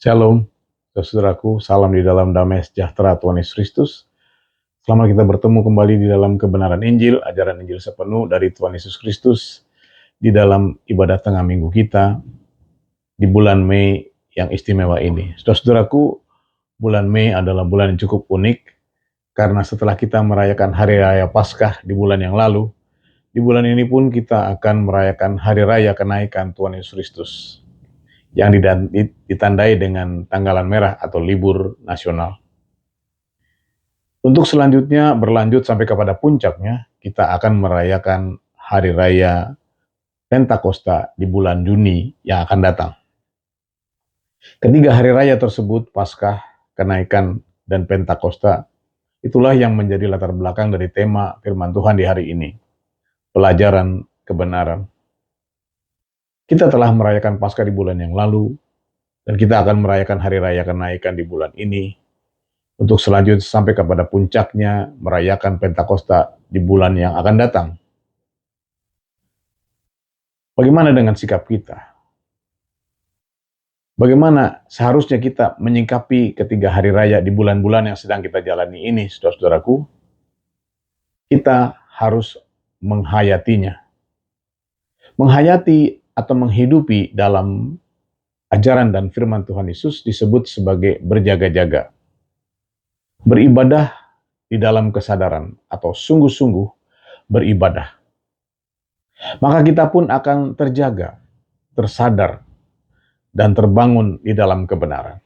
Shalom, saudaraku, salam di dalam damai sejahtera Tuhan Yesus Kristus. Selamat kita bertemu kembali di dalam kebenaran Injil, ajaran Injil sepenuh dari Tuhan Yesus Kristus di dalam ibadah tengah minggu kita di bulan Mei yang istimewa ini. Saudaraku, bulan Mei adalah bulan yang cukup unik karena setelah kita merayakan Hari Raya Paskah di bulan yang lalu, di bulan ini pun kita akan merayakan Hari Raya Kenaikan Tuhan Yesus Kristus yang ditandai dengan tanggalan merah atau libur nasional. Untuk selanjutnya berlanjut sampai kepada puncaknya, kita akan merayakan Hari Raya Pentakosta di bulan Juni yang akan datang. Ketiga hari raya tersebut, Paskah, Kenaikan, dan Pentakosta, itulah yang menjadi latar belakang dari tema firman Tuhan di hari ini, pelajaran kebenaran. Kita telah merayakan Paskah di bulan yang lalu, dan kita akan merayakan Hari Raya Kenaikan di bulan ini, untuk selanjutnya sampai kepada puncaknya merayakan Pentakosta di bulan yang akan datang. Bagaimana dengan sikap kita? Bagaimana seharusnya kita menyikapi ketiga hari raya di bulan-bulan yang sedang kita jalani ini, saudara-saudaraku? Kita harus menghayatinya. Menghayati atau menghidupi dalam ajaran dan firman Tuhan Yesus disebut sebagai berjaga-jaga. Beribadah di dalam kesadaran atau sungguh-sungguh beribadah. Maka kita pun akan terjaga, tersadar, dan terbangun di dalam kebenaran.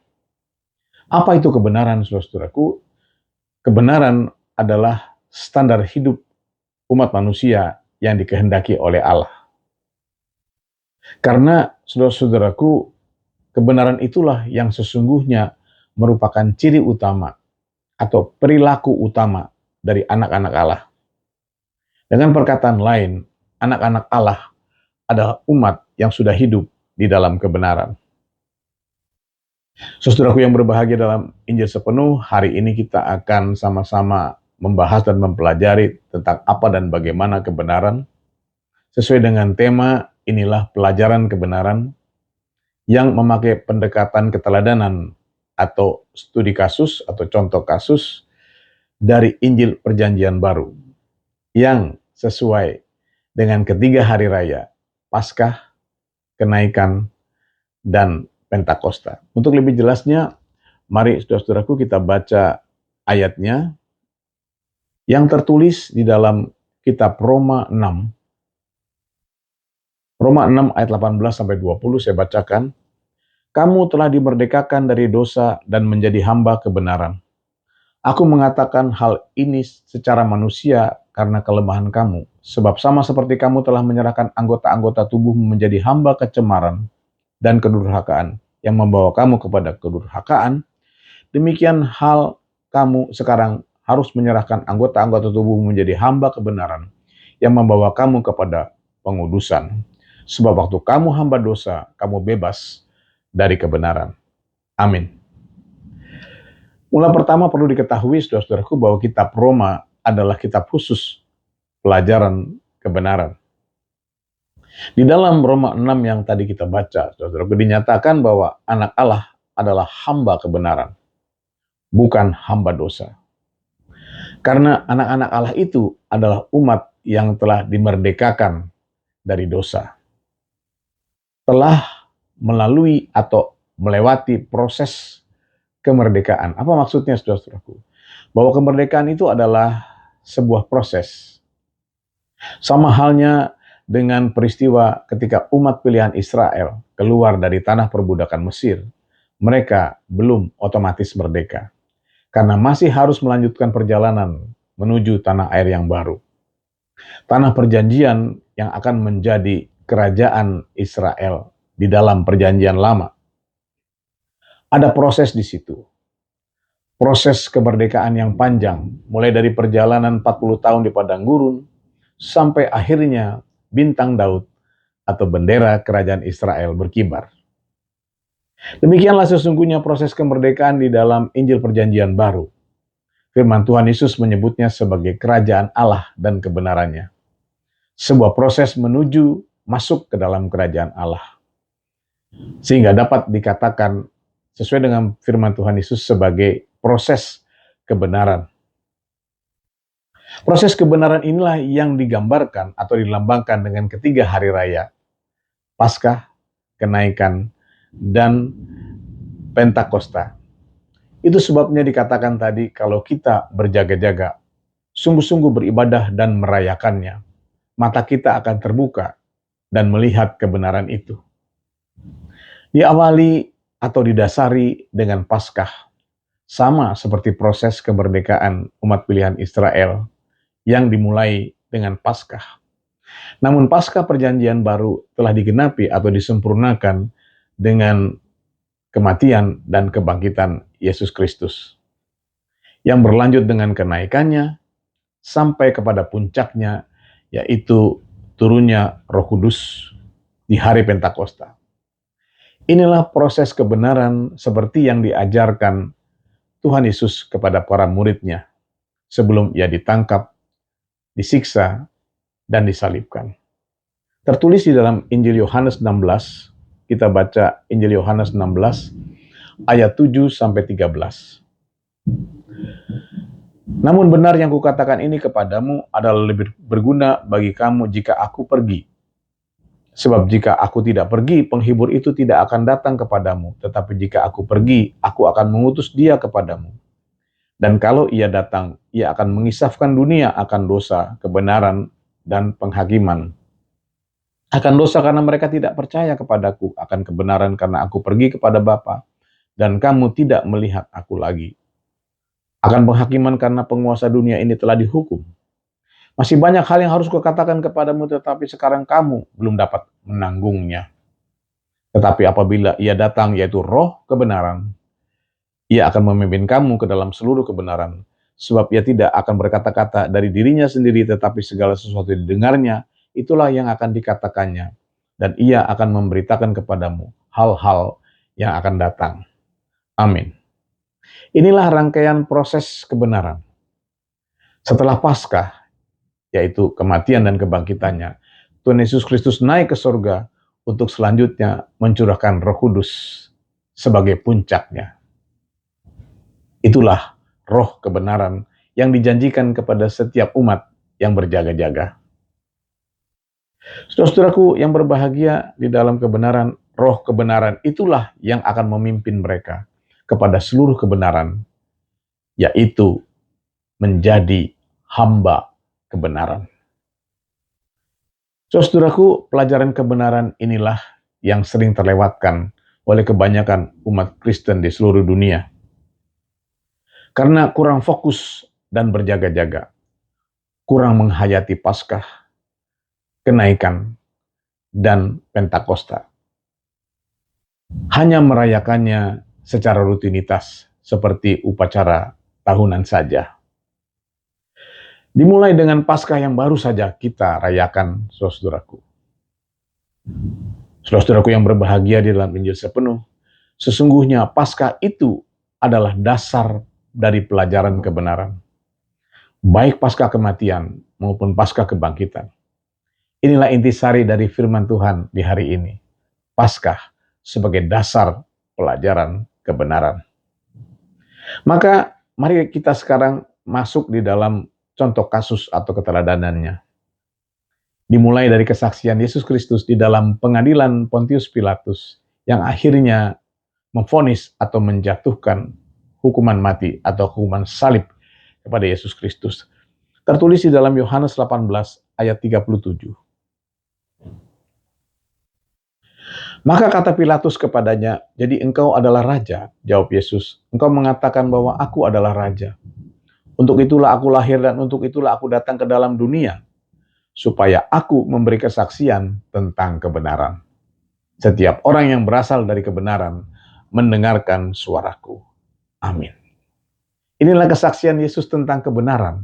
Apa itu kebenaran, saudara-saudaraku? Kebenaran adalah standar hidup umat manusia yang dikehendaki oleh Allah. Karena, saudara-saudaraku, kebenaran itulah yang sesungguhnya merupakan ciri utama atau perilaku utama dari anak-anak Allah. Dengan perkataan lain, anak-anak Allah adalah umat yang sudah hidup di dalam kebenaran. Saudaraku yang berbahagia, dalam Injil sepenuh, hari ini kita akan sama-sama membahas dan mempelajari tentang apa dan bagaimana kebenaran. Sesuai dengan tema, inilah pelajaran kebenaran yang memakai pendekatan keteladanan atau studi kasus atau contoh kasus dari Injil Perjanjian Baru yang sesuai dengan ketiga hari raya, Paskah, Kenaikan, dan Pentakosta. Untuk lebih jelasnya, mari saudara-saudaraku kita baca ayatnya yang tertulis di dalam kitab Roma 6. Roma 6 ayat 18-20 saya bacakan. Kamu telah dimerdekakan dari dosa dan menjadi hamba kebenaran. Aku mengatakan hal ini secara manusia karena kelemahan kamu. Sebab sama seperti kamu telah menyerahkan anggota-anggota tubuhmu menjadi hamba kecemaran dan kedurhakaan yang membawa kamu kepada kedurhakaan, demikian hal kamu sekarang harus menyerahkan anggota-anggota tubuhmu menjadi hamba kebenaran yang membawa kamu kepada pengudusan. Sebab waktu kamu hamba dosa, kamu bebas dari kebenaran. Amin. Mula pertama perlu diketahui, saudara-saudaraku, bahwa kitab Roma adalah kitab khusus pelajaran kebenaran. Di dalam Roma 6 yang tadi kita baca, saudara-saudaraku, dinyatakan bahwa anak Allah adalah hamba kebenaran, bukan hamba dosa. Karena anak-anak Allah itu adalah umat yang telah dimerdekakan dari dosa. Telah melalui atau melewati proses kemerdekaan. Apa maksudnya, saudara-saudaraku? Bahwa kemerdekaan itu adalah sebuah proses. Sama halnya dengan peristiwa ketika umat pilihan Israel keluar dari tanah perbudakan Mesir, mereka belum otomatis merdeka. Karena masih harus melanjutkan perjalanan menuju tanah air yang baru. Tanah perjanjian yang akan menjadi kerajaan Israel di dalam perjanjian lama. Ada proses di situ. Proses kemerdekaan yang panjang, mulai dari perjalanan 40 tahun di padang gurun, sampai akhirnya bintang Daud atau bendera kerajaan Israel berkibar. Demikianlah sesungguhnya proses kemerdekaan di dalam Injil Perjanjian Baru. Firman Tuhan Yesus menyebutnya sebagai kerajaan Allah dan kebenarannya. Sebuah proses menuju masuk ke dalam kerajaan Allah. Sehingga dapat dikatakan sesuai dengan firman Tuhan Yesus sebagai proses kebenaran. Proses kebenaran inilah yang digambarkan atau dilambangkan dengan ketiga hari raya, Paskah, kenaikan, dan Pentakosta. Itu sebabnya dikatakan tadi kalau kita berjaga-jaga, sungguh-sungguh beribadah dan merayakannya, mata kita akan terbuka dan melihat kebenaran itu. Diawali atau didasari dengan Paskah, sama seperti proses kemerdekaan umat pilihan Israel yang dimulai dengan Paskah. Namun Paskah Perjanjian Baru telah digenapi atau disempurnakan dengan kematian dan kebangkitan Yesus Kristus, yang berlanjut dengan kenaikannya sampai kepada puncaknya, yaitu turunnya Roh Kudus di hari Pentakosta. Inilah proses kebenaran seperti yang diajarkan Tuhan Yesus kepada para murid-Nya sebelum Ia ditangkap, disiksa, dan disalibkan. Tertulis di dalam Injil Yohanes 16, kita baca Injil Yohanes 16 ayat 7 sampai 13. Namun benar yang kukatakan ini kepadamu adalah lebih berguna bagi kamu jika aku pergi. Sebab jika aku tidak pergi, penghibur itu tidak akan datang kepadamu. Tetapi jika aku pergi, aku akan mengutus dia kepadamu. Dan kalau ia datang, ia akan mengisafkan dunia akan dosa, kebenaran, dan penghakiman. Akan dosa karena mereka tidak percaya kepadaku, akan kebenaran karena aku pergi kepada Bapa, dan kamu tidak melihat aku lagi. Akan penghakiman karena penguasa dunia ini telah dihukum. Masih banyak hal yang harus kukatakan kepadamu, tetapi sekarang kamu belum dapat menanggungnya. Tetapi apabila ia datang, yaitu Roh kebenaran, ia akan memimpin kamu ke dalam seluruh kebenaran. Sebab ia tidak akan berkata-kata dari dirinya sendiri, tetapi segala sesuatu yang didengarnya, itulah yang akan dikatakannya. Dan ia akan memberitakan kepadamu hal-hal yang akan datang. Amin. Inilah rangkaian proses kebenaran. Setelah Paskah, yaitu kematian dan kebangkitannya, Tuhan Yesus Kristus naik ke surga untuk selanjutnya mencurahkan Roh Kudus sebagai puncaknya. Itulah roh kebenaran yang dijanjikan kepada setiap umat yang berjaga-jaga. Saudara-saudaraku yang berbahagia, di dalam kebenaran, roh kebenaran itulah yang akan memimpin mereka kepada seluruh kebenaran, yaitu menjadi hamba kebenaran. Saudaraku, pelajaran kebenaran inilah yang sering terlewatkan oleh kebanyakan umat Kristen di seluruh dunia. Karena kurang fokus dan berjaga-jaga, kurang menghayati Paskah, kenaikan, dan Pentakosta. Hanya merayakannya secara rutinitas seperti upacara tahunan saja. Dimulai dengan Paskah yang baru saja kita rayakan, saudaraku. Saudaraku yang berbahagia di dalam Injil sepenuh, sesungguhnya Paskah itu adalah dasar dari pelajaran kebenaran. Baik Paskah kematian maupun Paskah kebangkitan. Inilah intisari dari firman Tuhan di hari ini. Paskah sebagai dasar pelajaran kebenaran. Maka mari kita sekarang masuk di dalam contoh kasus atau keteladanannya. Dimulai dari kesaksian Yesus Kristus di dalam pengadilan Pontius Pilatus yang akhirnya memvonis atau menjatuhkan hukuman mati atau hukuman salib kepada Yesus Kristus. Tertulis di dalam Yohanes 18 ayat 37. Maka kata Pilatus kepadanya, "Jadi engkau adalah raja?" Jawab Yesus, "Engkau mengatakan bahwa aku adalah raja. Untuk itulah aku lahir dan untuk itulah aku datang ke dalam dunia, supaya aku memberi kesaksian tentang kebenaran. Setiap orang yang berasal dari kebenaran mendengarkan suaraku." Amin. Inilah kesaksian Yesus tentang kebenaran.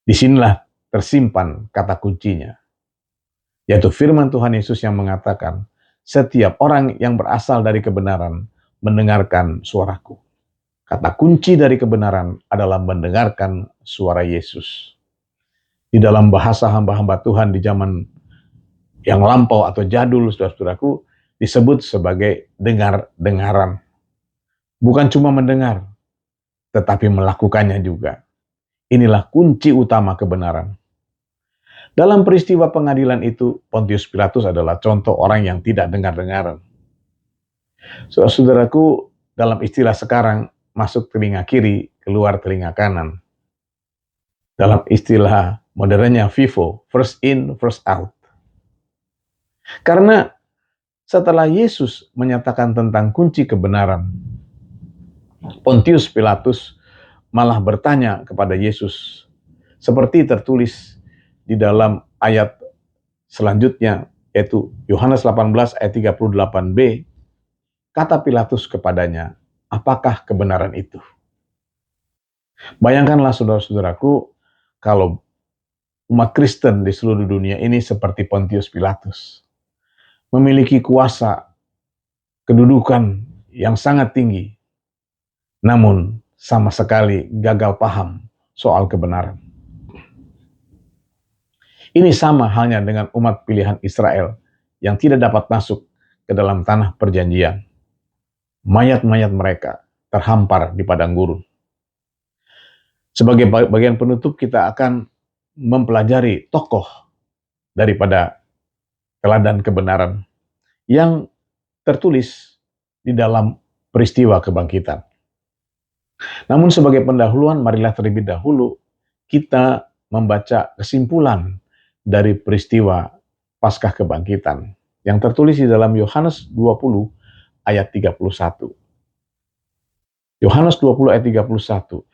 Disinilah tersimpan kata kuncinya, yaitu firman Tuhan Yesus yang mengatakan, setiap orang yang berasal dari kebenaran mendengarkan suaraku. Kata kunci dari kebenaran adalah mendengarkan suara Yesus. Di dalam bahasa hamba-hamba Tuhan di zaman yang lampau atau jadul, saudara-saudaraku, disebut sebagai dengar-dengaran. Bukan cuma mendengar, tetapi melakukannya juga. Inilah kunci utama kebenaran. Dalam peristiwa pengadilan itu, Pontius Pilatus adalah contoh orang yang tidak dengar-dengaran. Saudaraku, dalam istilah sekarang, masuk telinga kiri, keluar telinga kanan. Dalam istilah modernnya FIFO, first in, first out. Karena setelah Yesus menyatakan tentang kunci kebenaran, Pontius Pilatus malah bertanya kepada Yesus, seperti tertulis di dalam ayat selanjutnya, yaitu Yohanes 18 ayat 38b, kata Pilatus kepadanya, apakah kebenaran itu? Bayangkanlah saudara-saudaraku, kalau umat Kristen di seluruh dunia ini seperti Pontius Pilatus, memiliki kuasa, kedudukan yang sangat tinggi, namun sama sekali gagal paham soal kebenaran. Ini sama halnya dengan umat pilihan Israel yang tidak dapat masuk ke dalam tanah perjanjian. Mayat-mayat mereka terhampar di padang gurun. Sebagai bagian penutup, kita akan mempelajari tokoh daripada teladan kebenaran yang tertulis di dalam peristiwa kebangkitan. Namun sebagai pendahuluan, marilah terlebih dahulu kita membaca kesimpulan dari peristiwa Paskah kebangkitan yang tertulis di dalam Yohanes 20 ayat 31. Yohanes 20 ayat 31.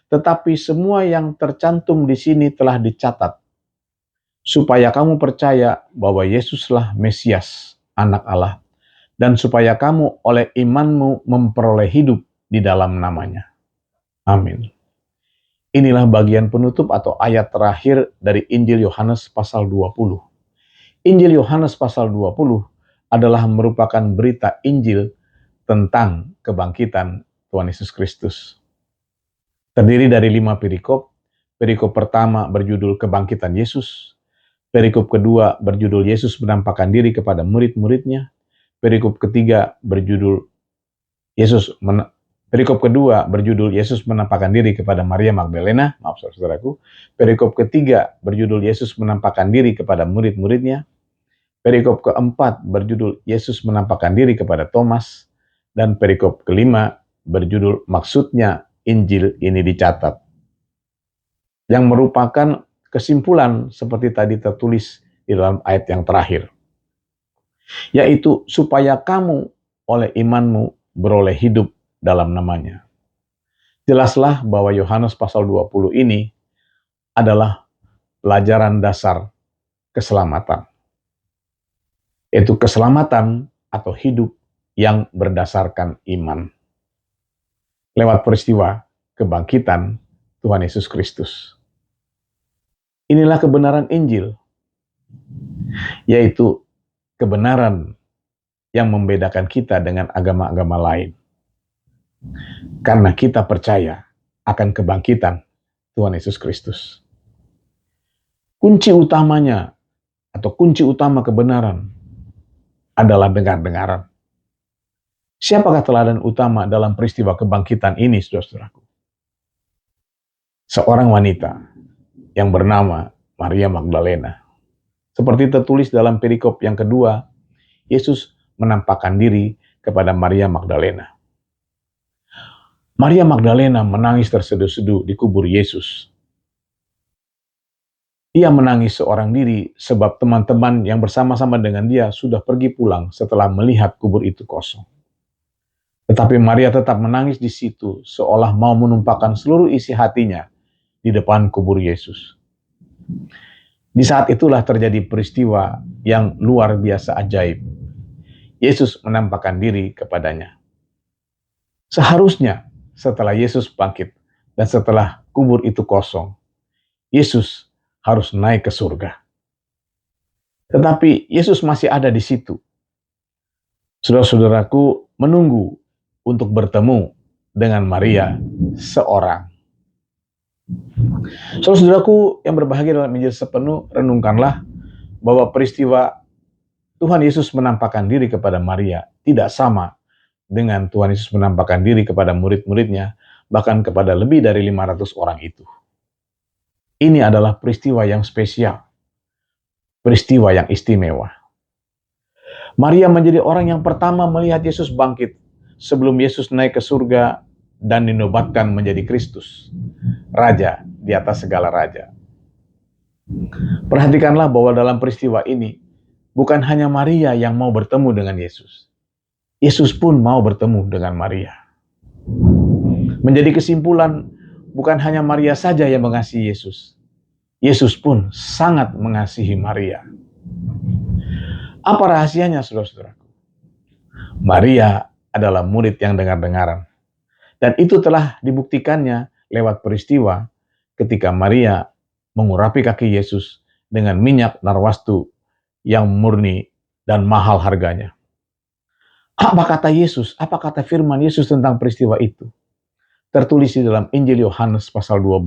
Tetapi semua yang tercantum di sini telah dicatat, supaya kamu percaya bahwa Yesuslah Mesias, Anak Allah, dan supaya kamu oleh imanmu memperoleh hidup di dalam namanya. Amin. Inilah bagian penutup atau ayat terakhir dari Injil Yohanes pasal 20. Injil Yohanes pasal 20 adalah merupakan berita Injil tentang kebangkitan Tuhan Yesus Kristus. Terdiri dari 5 perikop. Perikop pertama berjudul Kebangkitan Yesus. Perikop kedua berjudul Yesus menampakkan diri kepada murid-muridnya. Perikop ketiga berjudul Perikop kedua berjudul Yesus menampakkan diri kepada Maria Magdalena. Maaf saudaraku. Perikop ketiga berjudul Yesus menampakkan diri kepada murid-muridnya. Perikop keempat berjudul Yesus menampakkan diri kepada Thomas. Dan perikop kelima berjudul Maksudnya Injil ini dicatat, yang merupakan kesimpulan seperti tadi tertulis di dalam ayat yang terakhir, yaitu supaya kamu oleh imanmu beroleh hidup dalam namanya. Jelaslah bahwa Yohanes pasal 20 ini adalah pelajaran dasar keselamatan, yaitu keselamatan atau hidup yang berdasarkan iman lewat peristiwa kebangkitan Tuhan Yesus Kristus. Inilah kebenaran Injil, yaitu kebenaran yang membedakan kita dengan agama-agama lain. Karena kita percaya akan kebangkitan Tuhan Yesus Kristus. Kunci utamanya atau kunci utama kebenaran adalah dengar-dengaran. Siapakah teladan utama dalam peristiwa kebangkitan ini, saudara-saudaraku? Seorang wanita yang bernama Maria Magdalena. Seperti tertulis dalam perikop yang kedua, Yesus menampakkan diri kepada Maria Magdalena. Maria Magdalena menangis terseduh-seduh di kubur Yesus. Ia menangis seorang diri sebab teman-teman yang bersama-sama dengan dia sudah pergi pulang setelah melihat kubur itu kosong. Tetapi Maria tetap menangis di situ, seolah mau menumpahkan seluruh isi hatinya di depan kubur Yesus. Di saat itulah terjadi peristiwa yang luar biasa ajaib. Yesus menampakkan diri kepadanya. Seharusnya setelah Yesus bangkit dan setelah kubur itu kosong, Yesus harus naik ke surga. Tetapi Yesus masih ada di situ. Saudara-saudaraku menunggu untuk bertemu dengan Maria seorang. Saudara-saudaraku yang berbahagia dalam Injil sepenuh, renungkanlah bahwa peristiwa Tuhan Yesus menampakkan diri kepada Maria tidak sama dengan Tuhan Yesus menampakkan diri kepada murid-muridnya, bahkan kepada lebih dari 500 orang itu. Ini adalah peristiwa yang spesial, peristiwa yang istimewa. Maria menjadi orang yang pertama melihat Yesus bangkit sebelum Yesus naik ke surga dan dinobatkan menjadi Kristus, Raja di atas segala raja. Perhatikanlah bahwa dalam peristiwa ini, bukan hanya Maria yang mau bertemu dengan Yesus. Yesus pun mau bertemu dengan Maria. Menjadi kesimpulan, bukan hanya Maria saja yang mengasihi Yesus. Yesus pun sangat mengasihi Maria. Apa rahasianya, saudara-saudaraku? Maria adalah murid yang dengar-dengaran. Dan itu telah dibuktikannya lewat peristiwa ketika Maria mengurapi kaki Yesus dengan minyak narwastu yang murni dan mahal harganya. Apa kata Yesus? Apa kata firman Yesus tentang peristiwa itu? Tertulis di dalam Injil Yohanes pasal 12.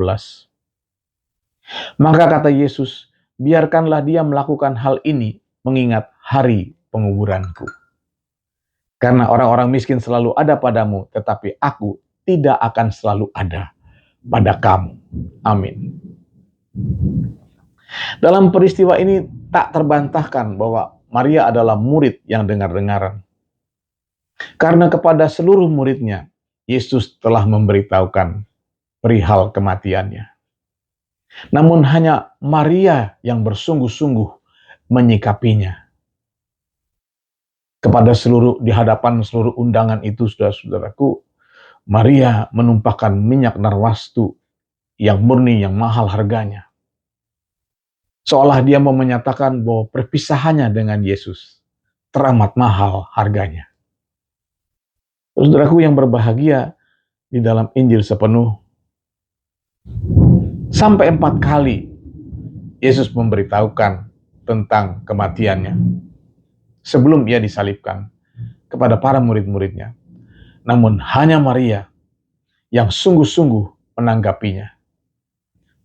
Maka kata Yesus, biarkanlah dia melakukan hal ini mengingat hari penguburanku. Karena orang-orang miskin selalu ada padamu, tetapi aku tidak akan selalu ada pada kamu. Amin. Dalam peristiwa ini tak terbantahkan bahwa Maria adalah murid yang dengar-dengaran. Karena kepada seluruh muridnya, Yesus telah memberitahukan perihal kematiannya. Namun hanya Maria yang bersungguh-sungguh menyikapinya. Di hadapan seluruh undangan itu, saudara-saudaraku, Maria menumpahkan minyak narwastu yang murni, yang mahal harganya. Seolah dia mau menyatakan bahwa perpisahannya dengan Yesus teramat mahal harganya. Saudaraku yang berbahagia, di dalam Injil sepenuh, sampai 4 kali Yesus memberitahukan tentang kematiannya sebelum ia disalibkan kepada para murid-muridnya. Namun hanya Maria yang sungguh-sungguh menanggapinya.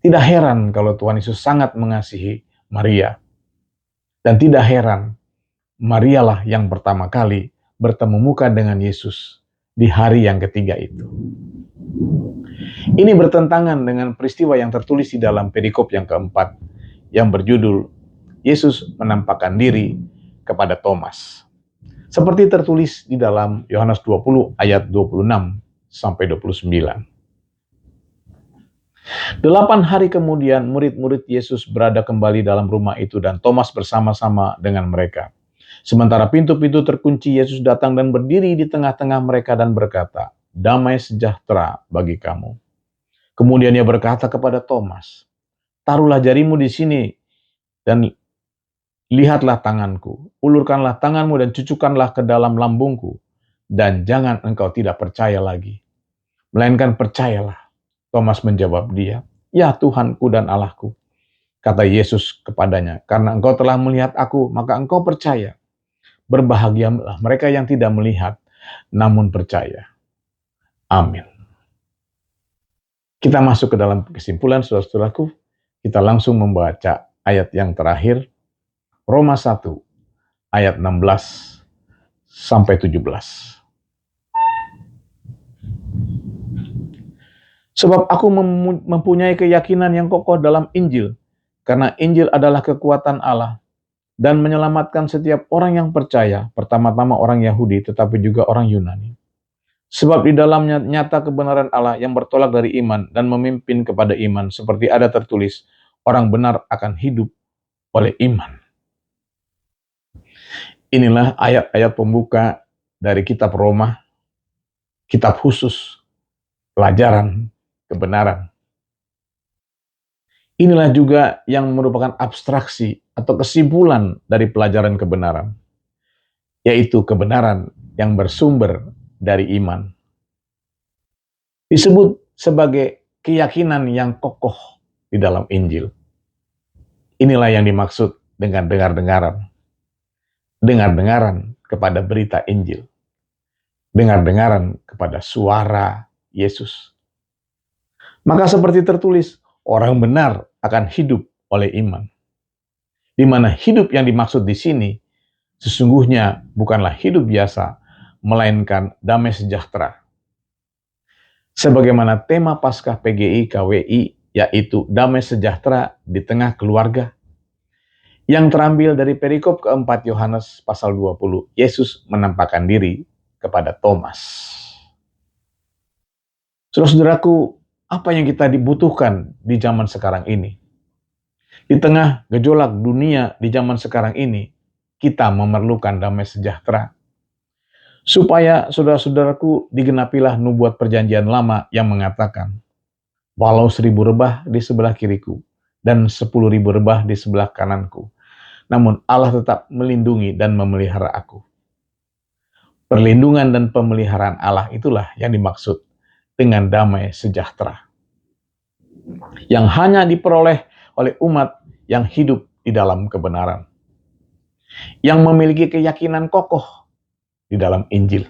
Tidak heran kalau Tuhan Yesus sangat mengasihi Maria. Dan tidak heran, Marialah yang pertama kali bertemu muka dengan Yesus di hari yang ketiga itu. Ini bertentangan dengan peristiwa yang tertulis di dalam perikop yang keempat, yang berjudul Yesus menampakkan diri kepada Thomas. Seperti tertulis di dalam Yohanes 20 ayat 26 sampai 29. 8 hari kemudian murid-murid Yesus berada kembali dalam rumah itu dan Thomas bersama-sama dengan mereka. Sementara pintu-pintu terkunci, Yesus datang dan berdiri di tengah-tengah mereka dan berkata, "Damai sejahtera bagi kamu." Kemudian ia berkata kepada Thomas, "Taruhlah jarimu di sini dan lihatlah tanganku, ulurkanlah tanganmu dan cucukkanlah ke dalam lambungku, dan jangan engkau tidak percaya lagi, melainkan percayalah." Thomas menjawab dia, "Ya Tuhanku dan Allahku." Kata Yesus kepadanya, "Karena engkau telah melihat aku, maka engkau percaya. Berbahagialah mereka yang tidak melihat, namun percaya." Amin. Kita masuk ke dalam kesimpulan, saudara-saudaraku. Kita langsung membaca ayat yang terakhir, Roma 1, ayat 16 sampai 17. Sebab aku mempunyai keyakinan yang kokoh dalam Injil, karena Injil adalah kekuatan Allah, dan menyelamatkan setiap orang yang percaya, pertama-tama orang Yahudi, tetapi juga orang Yunani. Sebab di dalamnya nyata kebenaran Allah yang bertolak dari iman dan memimpin kepada iman, seperti ada tertulis, orang benar akan hidup oleh iman. Inilah ayat-ayat pembuka dari kitab Roma, kitab khusus pelajaran kebenaran. Inilah juga yang merupakan abstraksi atau kesimpulan dari pelajaran kebenaran, yaitu kebenaran yang bersumber dari iman. Disebut sebagai keyakinan yang kokoh di dalam Injil. Inilah yang dimaksud dengan dengar-dengaran. Dengar-dengaran kepada berita Injil. Dengar-dengaran kepada suara Yesus. Maka seperti tertulis, orang benar akan hidup oleh iman. Di mana hidup yang dimaksud di sini sesungguhnya bukanlah hidup biasa, melainkan damai sejahtera. Sebagaimana tema Paskah PGI KWI, yaitu damai sejahtera di tengah keluarga, yang terambil dari perikop keempat Yohanes pasal 20, Yesus menampakkan diri kepada Thomas. Saudara-saudaraku, apa yang kita dibutuhkan di zaman sekarang ini? Di tengah gejolak dunia di zaman sekarang ini, kita memerlukan damai sejahtera. Supaya saudara-saudaraku digenapilah nubuat perjanjian lama yang mengatakan, walau 1000 rebah di sebelah kiriku dan 10.000 rebah di sebelah kananku, namun Allah tetap melindungi dan memelihara aku. Perlindungan dan pemeliharaan Allah itulah yang dimaksud dengan damai sejahtera, yang hanya diperoleh oleh umat yang hidup di dalam kebenaran, yang memiliki keyakinan kokoh di dalam Injil,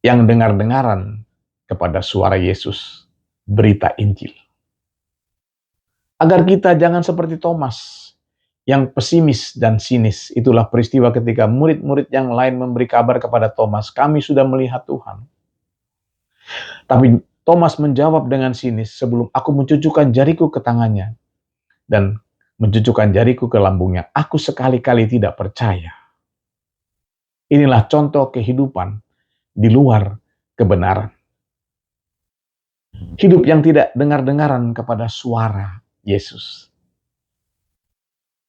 yang dengar-dengaran kepada suara Yesus, berita Injil. Agar kita jangan seperti Thomas, yang pesimis dan sinis. Itulah peristiwa ketika murid-murid yang lain memberi kabar kepada Thomas, kami sudah melihat Tuhan. Tapi Thomas menjawab dengan sinis, sebelum aku mencucukkan jariku ke tangannya dan mencucukkan jariku ke lambungnya, aku sekali-kali tidak percaya. Inilah contoh kehidupan di luar kebenaran. Hidup yang tidak dengar-dengaran kepada suara Yesus.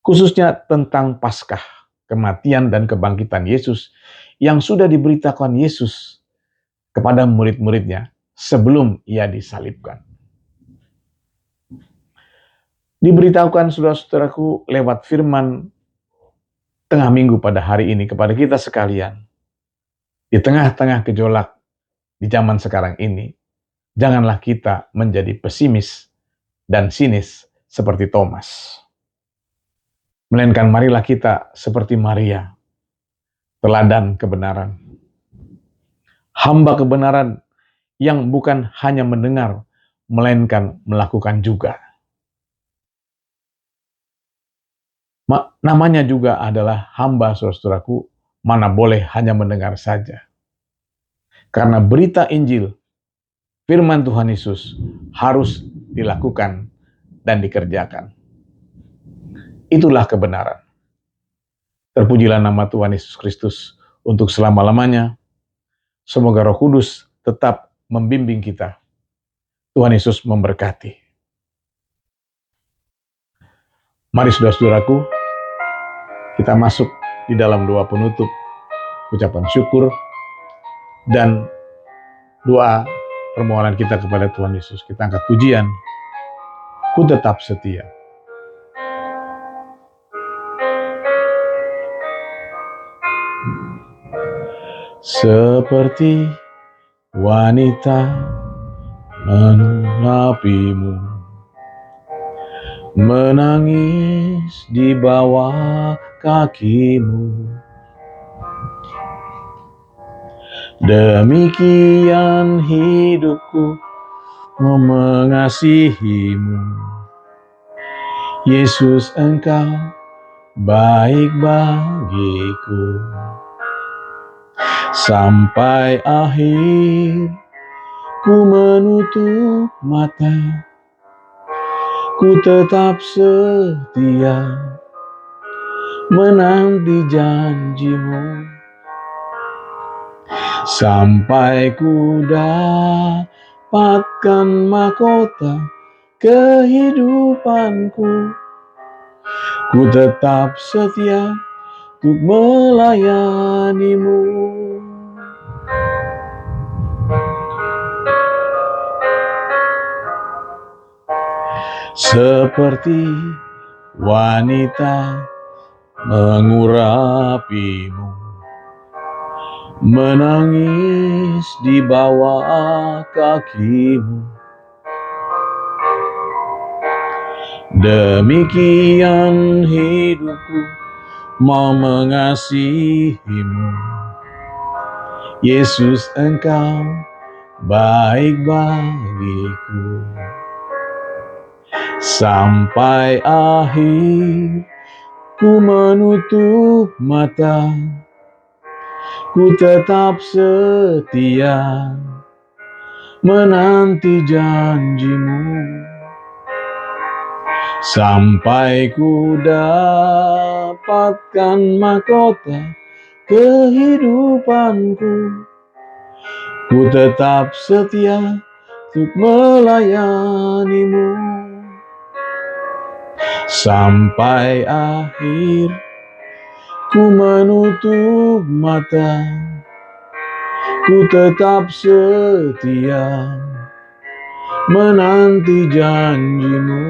Khususnya tentang Paskah, kematian dan kebangkitan Yesus yang sudah diberitakan Yesus kepada murid-muridnya sebelum ia disalibkan. Diberitahukan saudara-saudaraku lewat firman tengah minggu pada hari ini kepada kita sekalian. Di tengah-tengah gejolak di zaman sekarang ini, janganlah kita menjadi pesimis dan sinis seperti Thomas. Melainkan marilah kita seperti Maria, teladan kebenaran. Hamba kebenaran yang bukan hanya mendengar, melainkan melakukan juga. Namanya juga adalah hamba, saudara-saudaraku, mana boleh hanya mendengar saja. Karena berita Injil, firman Tuhan Yesus harus dilakukan dan dikerjakan. Itulah kebenaran. Terpujilah nama Tuhan Yesus Kristus untuk selama-lamanya. Semoga Roh Kudus tetap membimbing kita. Tuhan Yesus memberkati. Mari saudara-saudaraku, kita masuk di dalam doa penutup, ucapan syukur, dan doa permohonan kita kepada Tuhan Yesus. Kita angkat pujian, ku tetap setia. Seperti wanita menapimu, menangis di bawah kakimu. Demikian hidupku mengasihimu. Yesus, Engkau baik bagiku. Sampai akhir ku menutup mata, ku tetap setia menanti janjimu. Sampai ku dapatkan mahkota kehidupanku, ku tetap setia untuk melayanimu. Seperti wanita mengurapimu, menangis di bawah kakimu. Demikian hidupku mau mengasihimu. Yesus, Engkau baik bagiku. Sampai akhir ku menutup mata, Ku tetap setia menanti janjimu, sampai ku dapatkan mahkota kehidupanku. Ku tetap setia untuk melayanimu sampai akhir. Ku menutup mata, ku tetap setia menanti janjimu,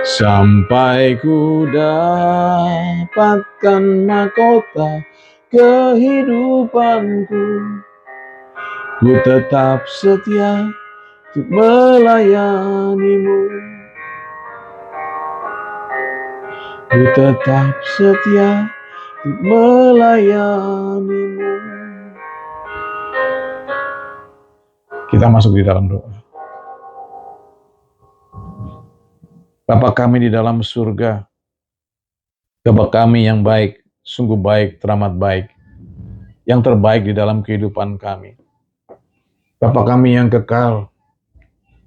sampai ku dapatkan mahkota kehidupanku. Ku tetap setia untuk melayanimu. Ku tetap setia untuk melayanimu. Kita masuk di dalam doa. Bapa kami di dalam surga, Bapa kami yang baik, sungguh baik, teramat baik, yang terbaik di dalam kehidupan kami. Bapa kami yang kekal,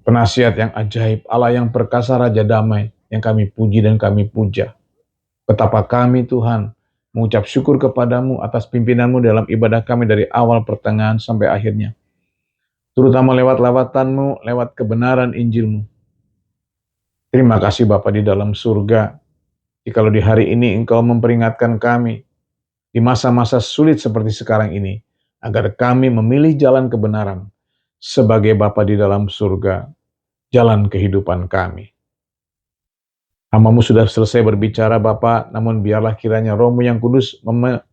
penasihat yang ajaib, Allah yang perkasa, Raja damai, yang kami puji dan kami puja. Betapa kami Tuhan mengucap syukur kepadamu atas pimpinanmu dalam ibadah kami dari awal, pertengahan, sampai akhirnya. Terutama lewat lawatanmu, lewat kebenaran Injilmu. Terima kasih Bapa di dalam surga. Jikalau di hari ini Engkau memperingatkan kami di masa-masa sulit seperti sekarang ini, agar kami memilih jalan kebenaran sebagai Bapa di dalam surga, jalan kehidupan kami. Hamba-Mu sudah selesai berbicara Bapa, namun biarlah kiranya Roh-Mu yang kudus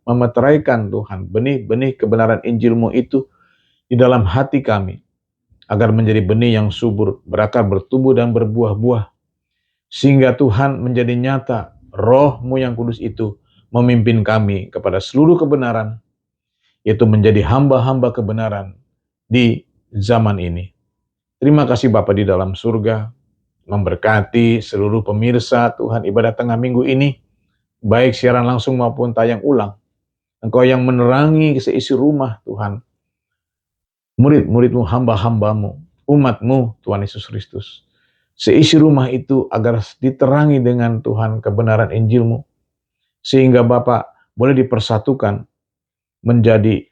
memeteraikan Tuhan benih-benih kebenaran Injil-Mu itu di dalam hati kami, agar menjadi benih yang subur, berakar, bertumbuh dan berbuah-buah, sehingga Tuhan menjadi nyata Roh-Mu yang kudus itu memimpin kami kepada seluruh kebenaran, yaitu menjadi hamba-hamba kebenaran di zaman ini. Terima kasih Bapa di dalam surga, memberkati seluruh pemirsa Tuhan ibadah tengah minggu ini, baik siaran langsung maupun tayang ulang. Engkau yang menerangi seisi rumah Tuhan, murid-murid-Mu, hamba-hamba-Mu, umat-Mu Tuhan Yesus Kristus. Seisi rumah itu agar diterangi dengan Tuhan kebenaran Injil-Mu, sehingga Bapa boleh dipersatukan menjadi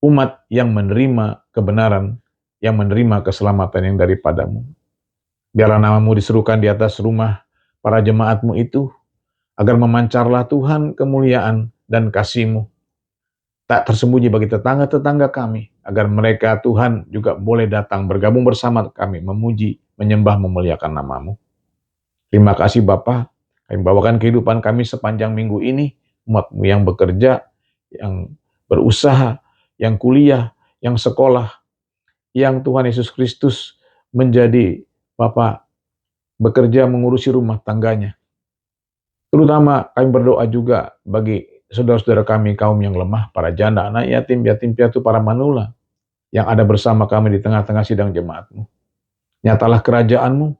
umat yang menerima kebenaran, yang menerima keselamatan yang daripada-Mu. Biarlah nama-Mu diserukan di atas rumah para jemaat-Mu itu, agar memancarlah Tuhan kemuliaan dan kasih-Mu tak tersembunyi bagi tetangga-tetangga kami, agar mereka Tuhan juga boleh datang bergabung bersama kami, memuji, menyembah, memuliakan nama-Mu. Terima kasih Bapa, kami bawakan kehidupan kami sepanjang minggu ini, umat-Mu yang bekerja, yang berusaha, yang kuliah, yang sekolah, yang Tuhan Yesus Kristus menjadi Bapa bekerja mengurusi rumah tangganya. Terutama kami berdoa juga bagi saudara-saudara kami kaum yang lemah, para janda, anak yatim, yatim piatu, para manula yang ada bersama kami di tengah-tengah sidang jemaat-Mu. Nyatalah kerajaan-Mu,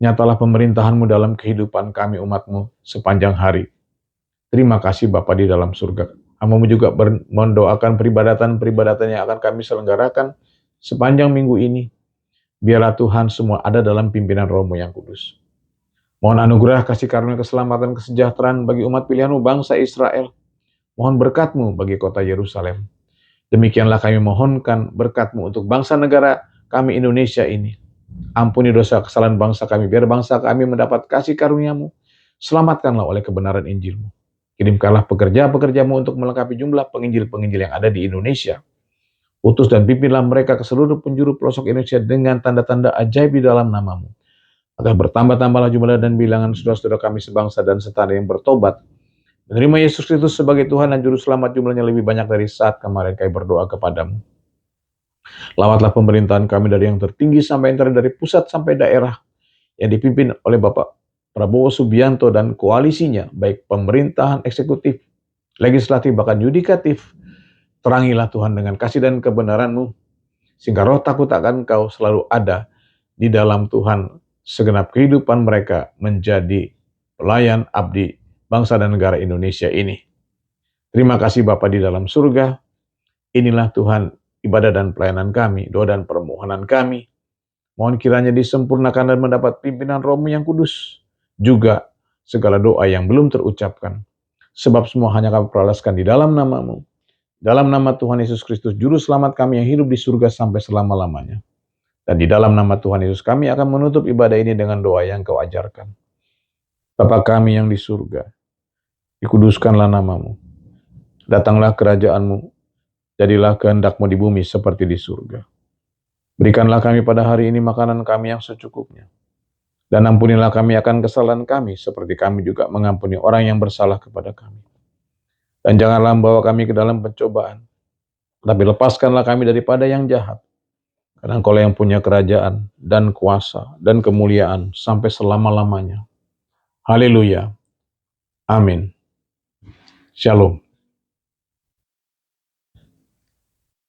nyatalah pemerintahan-Mu dalam kehidupan kami umat-Mu sepanjang hari. Terima kasih Bapa di dalam surga. Hamba-Mu juga mendoakan peribadatan-peribadatan yang akan kami selenggarakan sepanjang minggu ini. Biarlah Tuhan semua ada dalam pimpinan Roh-Mu yang kudus. Mohon anugerah, kasih karunia, keselamatan, kesejahteraan bagi umat pilihan-Mu bangsa Israel. Mohon berkat-Mu bagi kota Yerusalem. Demikianlah kami mohonkan berkat-Mu untuk bangsa negara kami Indonesia ini. Ampuni dosa kesalahan bangsa kami, biar bangsa kami mendapat kasih karunia-Mu. Selamatkanlah oleh kebenaran Injil-Mu. Kirimkanlah pekerja-pekerja-Mu untuk melengkapi jumlah penginjil-penginjil yang ada di Indonesia. Utus dan pimpinlah mereka ke seluruh penjuru pelosok Indonesia dengan tanda-tanda ajaib di dalam nama-Mu. Agar bertambah-tambahlah jumlah dan bilangan saudara-saudara kami sebangsa dan setanah yang bertobat, menerima Yesus Kristus sebagai Tuhan dan Juru Selamat, jumlahnya lebih banyak dari saat kemarin kami berdoa kepadamu. Lawatlah pemerintahan kami dari yang tertinggi sampai yang terendah, dari pusat sampai daerah, yang dipimpin oleh Bapak Prabowo Subianto dan koalisinya, baik pemerintahan eksekutif, legislatif, bahkan yudikatif. Terangilah Tuhan dengan kasih dan kebenaran-Mu, sehingga roh takut akan Engkau selalu ada di dalam Tuhan segenap kehidupan mereka menjadi pelayan abdi bangsa dan negara Indonesia ini. Terima kasih Bapa di dalam surga. Inilah Tuhan ibadah dan pelayanan kami, doa dan permohonan kami. Mohon kiranya disempurnakan dan mendapat pimpinan Roh-Mu yang kudus. Juga segala doa yang belum terucapkan. Sebab semua hanya kami peralaskan di dalam nama-Mu. Dalam nama Tuhan Yesus Kristus, Juru Selamat kami yang hidup di surga sampai selama-lamanya. Dan di dalam nama Tuhan Yesus kami akan menutup ibadah ini dengan doa yang Kau ajarkan. Bapa kami yang di surga, dikuduskanlah nama-Mu. Datanglah kerajaan-Mu, jadilah kehendak-Mu di bumi seperti di surga. Berikanlah kami pada hari ini makanan kami yang secukupnya. Dan ampunilah kami akan kesalahan kami, seperti kami juga mengampuni orang yang bersalah kepada kami. Dan janganlah membawa kami ke dalam pencobaan, tapi lepaskanlah kami daripada yang jahat. Karena Engkau yang punya kerajaan dan kuasa dan kemuliaan sampai selama-lamanya. Haleluya. Amin. Shalom.